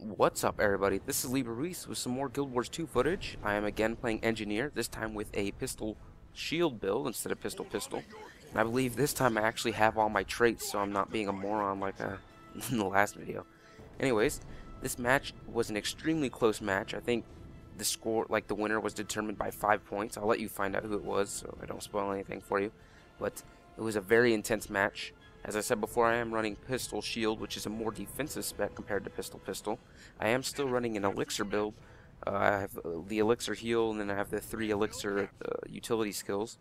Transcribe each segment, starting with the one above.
What's up, everybody? This is Libra Reese with some more Guild Wars 2 footage. I am again playing Engineer, this time with a pistol shield build instead of pistol. And I believe this time I actually have all my traits, so I'm not being a moron like in the last video. Anyways, this match was an extremely close match. I think the score, like the winner, was determined by 5 points. I'll let you find out who it was, so I don't spoil anything for you. But it was a very intense match. As I said before, I am running Pistol Shield, which is a more defensive spec compared to Pistol. I am still running an Elixir build. I have the Elixir Heal, and then I have the 3 Elixir utility skills.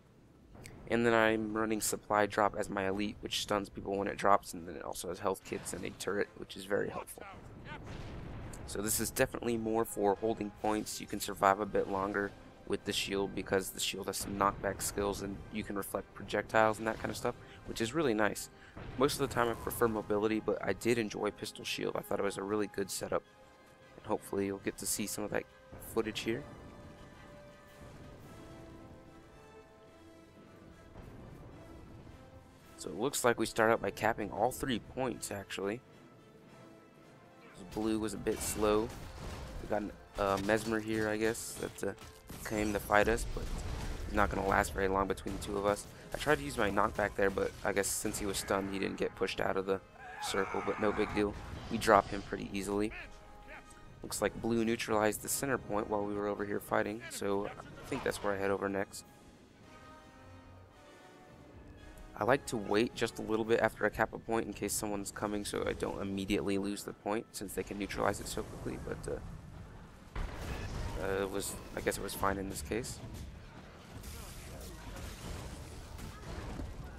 And then I'm running Supply Drop as my elite, which stuns people when it drops, and then it also has health kits and a turret, which is very helpful. So this is definitely more for holding points. You can survive a bit longer with the shield because the shield has some knockback skills and you can reflect projectiles and that kind of stuff, which is really nice. Most of the time I prefer mobility, but I did enjoy Pistol Shield. I thought it was a really good setup, and hopefully you'll get to see some of that footage here. So it looks like we start out by capping all 3 points actually. Blue was a bit slow. We got Mesmer here, I guess, that came to fight us, but he's not going to last very long between the two of us. I tried to use my knockback there, but I guess since he was stunned, he didn't get pushed out of the circle, but no big deal. We drop him pretty easily. Looks like Blue neutralized the center point while we were over here fighting, so I think that's where I head over next. I like to wait just a little bit after I cap a point in case someone's coming so I don't immediately lose the point since they can neutralize it so quickly, but I guess it was fine in this case.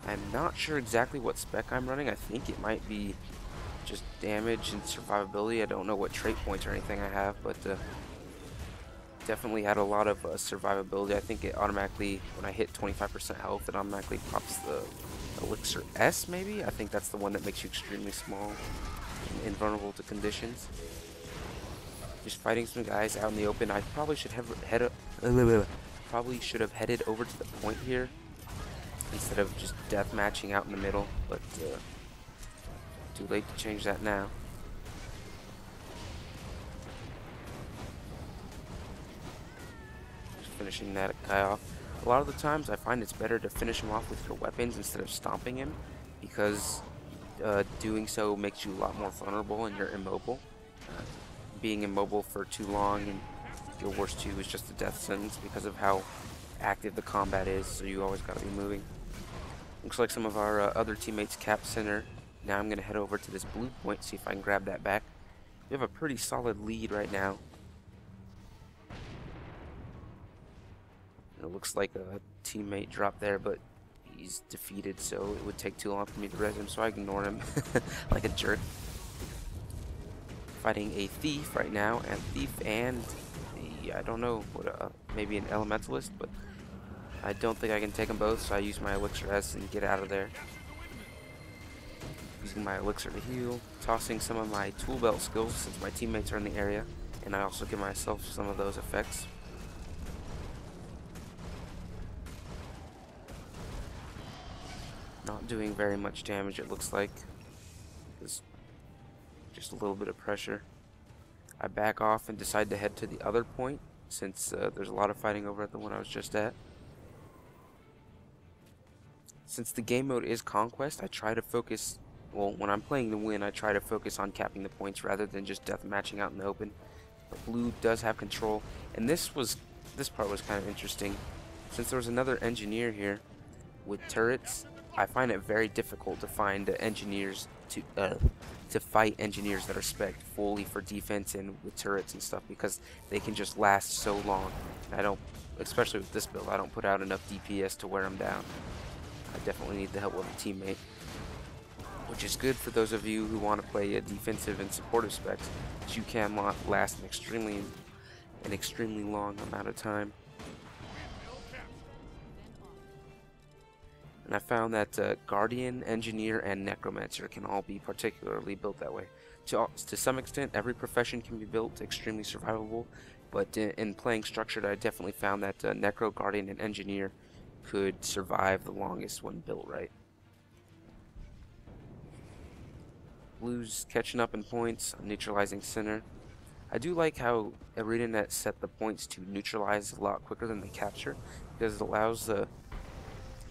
I'm not sure exactly what spec I'm running. I think it might be just damage and survivability. I don't know what trait points or anything I have, but definitely had a lot of survivability. I think it automatically, when I hit 25% health, it automatically pops the Elixir S, maybe? I think that's the one that makes you extremely small and invulnerable to conditions. Just fighting some guys out in the open. I probably should have headed over to the point here instead of just death matching out in the middle, but too late to change that now. Finishing that guy off. A lot of the times I find it's better to finish him off with your weapons instead of stomping him, because doing so makes you a lot more vulnerable and you're immobile. Being immobile for too long in Guild Wars 2 is just a death sentence because of how active the combat is, so you always gotta be moving. Looks like some of our other teammates cap center. Now I'm gonna head over to this blue point, see if I can grab that back. We have a pretty solid lead right now. It looks like a teammate dropped there, but he's defeated, so it would take too long for me to res him, so I ignore him like a jerk. Fighting a thief right now, and I don't know what, maybe an elementalist, but I don't think I can take them both, so I use my Elixir S and get out of there. Using my Elixir to heal, tossing some of my tool belt skills since my teammates are in the area, and I also give myself some of those effects. Not doing very much damage, it looks like. It's just a little bit of pressure. I back off and decide to head to the other point since there's a lot of fighting over at the one I was just at. Since the game mode is Conquest, I try to focus, well, when I'm playing to win, I try to focus on capping the points rather than just death matching out in the open. But Blue does have control, and this part was kind of interesting. Since there was another engineer here with turrets, I find it very difficult to find engineers to fight engineers that are spec'd fully for defense and with turrets and stuff, because they can just last so long. I don't, especially with this build, I don't put out enough DPS to wear them down. I definitely need the help of a teammate, which is good for those of you who want to play a defensive and supportive specs, but you can last an extremely long amount of time. And I found that Guardian, Engineer, and Necromancer can all be particularly built that way. To some extent, every profession can be built extremely survivable, but in playing Structured, I definitely found that Necro, Guardian, and Engineer could survive the longest when built right. Blue's catching up in points, neutralizing center. I do like how ArenaNet set the points to neutralize a lot quicker than the capture, because it allows the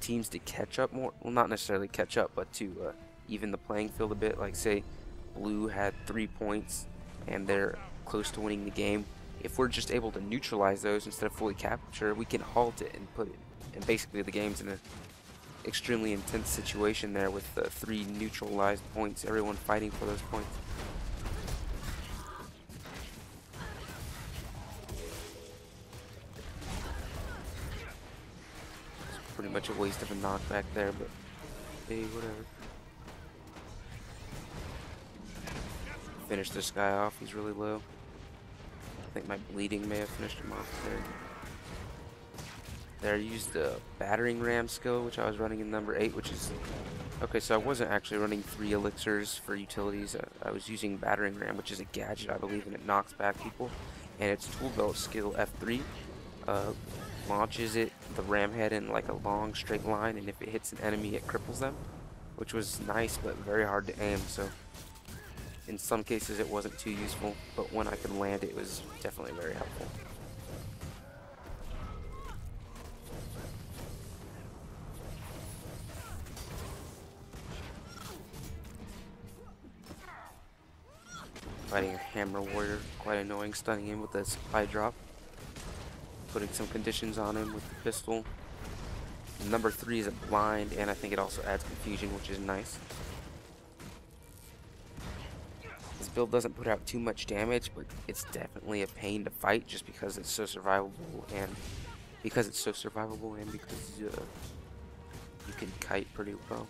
teams to catch up more. Well, not necessarily catch up, but to even the playing field a bit. Like, say blue had 3 points and they're close to winning the game. If we're just able to neutralize those instead of fully capture, we can halt it and put it. And basically, the game's in an extremely intense situation there with 3 neutralized points. Everyone fighting for those points. Pretty much a waste of a knockback there, but hey, whatever. Finish this guy off, he's really low. I think my bleeding may have finished him off there. There, I used the battering ram skill, which I was running in number 8, which is... Okay, so I wasn't actually running 3 elixirs for utilities. I was using battering ram, which is a gadget, I believe, and it knocks back people. And its tool belt skill, F3, launches the ram head in like a long straight line, and if it hits an enemy it cripples them, which was nice but very hard to aim, so in some cases it wasn't too useful, but when I could land it was definitely very helpful. Fighting a hammer warrior, quite annoying, stunning him with a supply drop. Putting some conditions on him with the pistol. Number 3 is a blind, and I think it also adds confusion, which is nice. This build doesn't put out too much damage, but it's definitely a pain to fight just because it's so survivable, and because you can kite pretty well,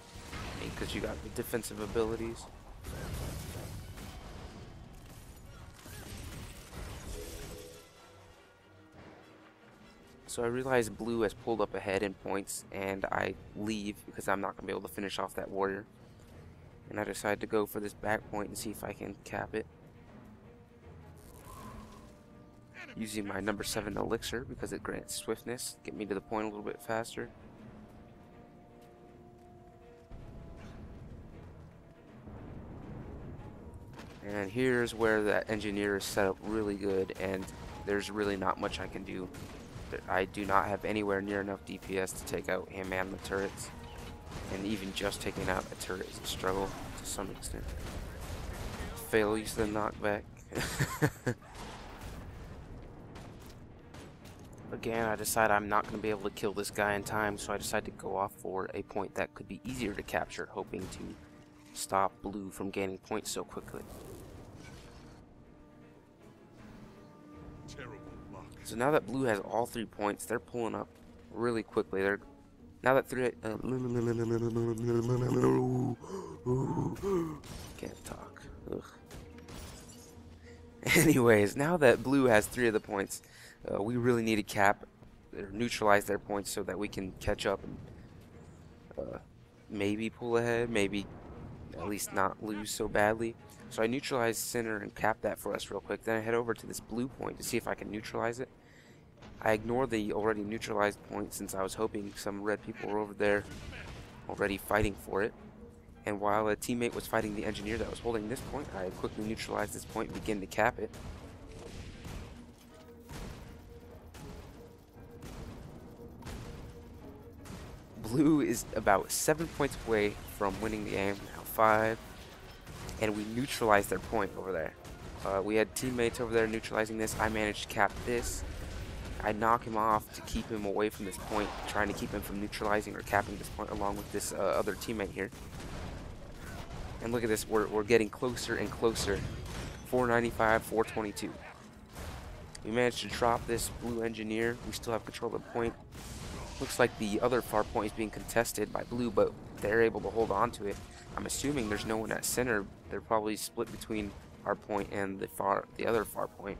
and because you got the defensive abilities. So I realize blue has pulled up ahead in points, and I leave because I'm not going to be able to finish off that warrior. And I decide to go for this back point and see if I can cap it. Using my number 7 elixir because it grants swiftness, get me to the point a little bit faster. And here's where that engineer is set up really good, and there's really not much I can do. I do not have anywhere near enough DPS to take out him and the turrets, and even just taking out a turret is a struggle to some extent. Fail use of the knockback. Again, I decide I'm not going to be able to kill this guy in time, so I decide to go off for a point that could be easier to capture, hoping to stop blue from gaining points so quickly. So now that blue has all 3 points, they're pulling up really quickly. Now that can't talk. Ugh. Anyways, now that blue has 3 of the points, we really need to cap or neutralize their points so that we can catch up and maybe pull ahead, maybe at least not lose so badly. So I neutralize center and cap that for us real quick. Then I head over to this blue point to see if I can neutralize it. I ignore the already neutralized point since I was hoping some red people were over there already fighting for it. And while a teammate was fighting the engineer that was holding this point, I quickly neutralized this point and begin to cap it. Blue is about 7 points away from winning the game, now 5. And we neutralized their point over there. We had teammates over there neutralizing this. I managed to cap this. I knock him off to keep him away from this point, trying to keep him from neutralizing or capping this point along with this other teammate here. And look at this, we're getting closer and closer. 495, 422. We managed to drop this blue engineer. We still have control of the point. Looks like the other far point is being contested by blue, but they're able to hold on to it. I'm assuming there's no one at center. They're probably split between our point and the other far point.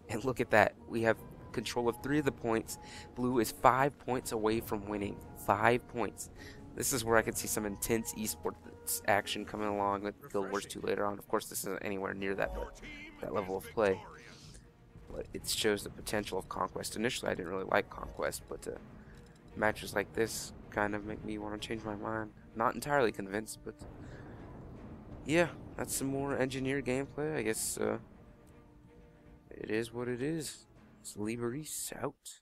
And look at that. We have control of 3 of the points. Blue is 5 points away from winning. 5 points. This is where I could see some intense esports action coming along with Guild Wars 2 later on. Of course, this isn't anywhere near that level of play. But it shows the potential of Conquest. Initially, I didn't really like Conquest, but matches like this kind of make me want to change my mind. Not entirely convinced, but yeah, that's some more engineer gameplay. I guess it is what it is. It's Liberice out.